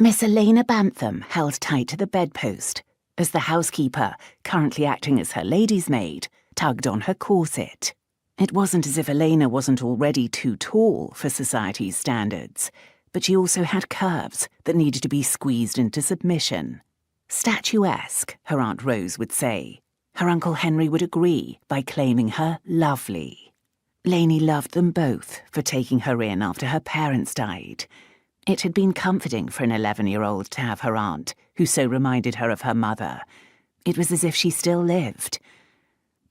Miss Elaina Bantham held tight to the bedpost as the housekeeper, currently acting as her lady's maid, tugged on her corset. It wasn't as if Elaina wasn't already too tall for society's standards, but she also had curves that needed to be squeezed into submission. Statuesque, her Aunt Rose would say. Her Uncle Henry would agree by claiming her lovely. Lainey loved them both for taking her in after her parents died. It had been comforting for an 11-year-old to have her aunt, who so reminded her of her mother. It was as if she still lived.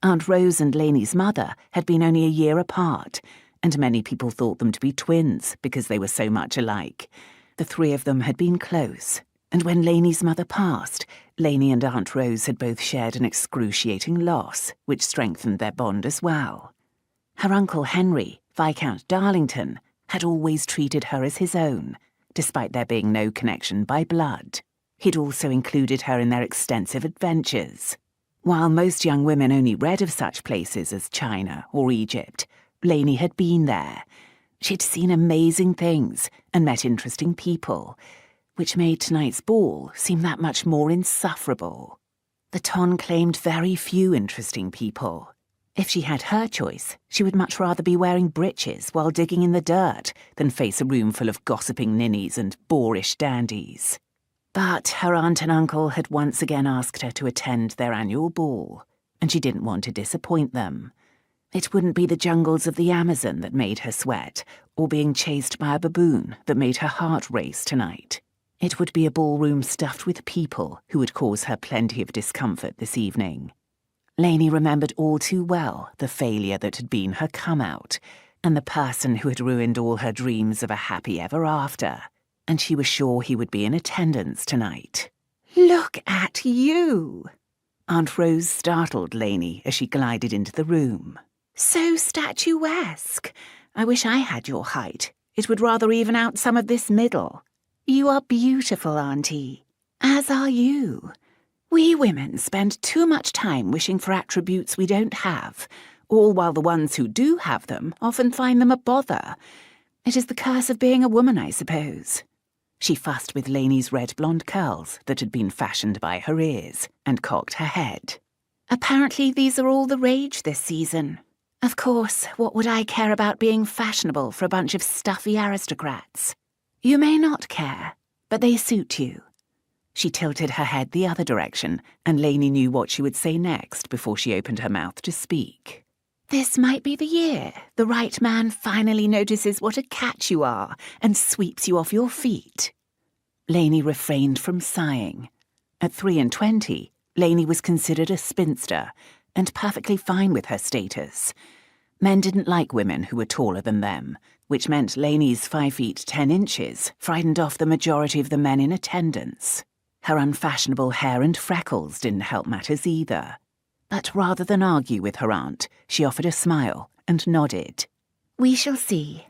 Aunt Rose and Lainey's mother had been only a year apart, and many people thought them to be twins because they were so much alike. The three of them had been close, and when Lainey's mother passed, Lainey and Aunt Rose had both shared an excruciating loss, which strengthened their bond as well. Her Uncle Henry, Viscount Darlington, had always treated her as his own, despite there being no connection by blood. He'd also included her in their extensive adventures. While most young women only read of such places as China or Egypt, Lainey had been there. She'd seen amazing things and met interesting people, which made tonight's ball seem that much more insufferable. The Ton claimed very few interesting people. If she had her choice, she would much rather be wearing breeches while digging in the dirt than face a room full of gossiping ninnies and boorish dandies. But her aunt and uncle had once again asked her to attend their annual ball, and she didn't want to disappoint them. It wouldn't be the jungles of the Amazon that made her sweat, or being chased by a baboon that made her heart race tonight. It would be a ballroom stuffed with people who would cause her plenty of discomfort this evening. Lainey remembered all too well the failure that had been her come-out, and the person who had ruined all her dreams of a happy ever after, and she was sure he would be in attendance tonight. "Look at you!" Aunt Rose startled Lainey as she glided into the room. "So statuesque. I wish I had your height. It would rather even out some of this middle. You are beautiful, Auntie. As are you. We women spend too much time wishing for attributes we don't have, all while the ones who do have them often find them a bother. It is the curse of being a woman, I suppose." She fussed with Lainey's red blonde curls that had been fashioned by her ears and cocked her head. "Apparently these are all the rage this season. Of course, what would I care about being fashionable for a bunch of stuffy aristocrats? You may not care, but they suit you." She tilted her head the other direction, and Lainey knew what she would say next before she opened her mouth to speak. "This might be the year the right man finally notices what a catch you are and sweeps you off your feet." Lainey refrained from sighing. At 23, Lainey was considered a spinster, and perfectly fine with her status. Men didn't like women who were taller than them, which meant Lainey's 5 feet 10 inches frightened off the majority of the men in attendance. Her unfashionable hair and freckles didn't help matters either. But rather than argue with her aunt, she offered a smile and nodded. "We shall see.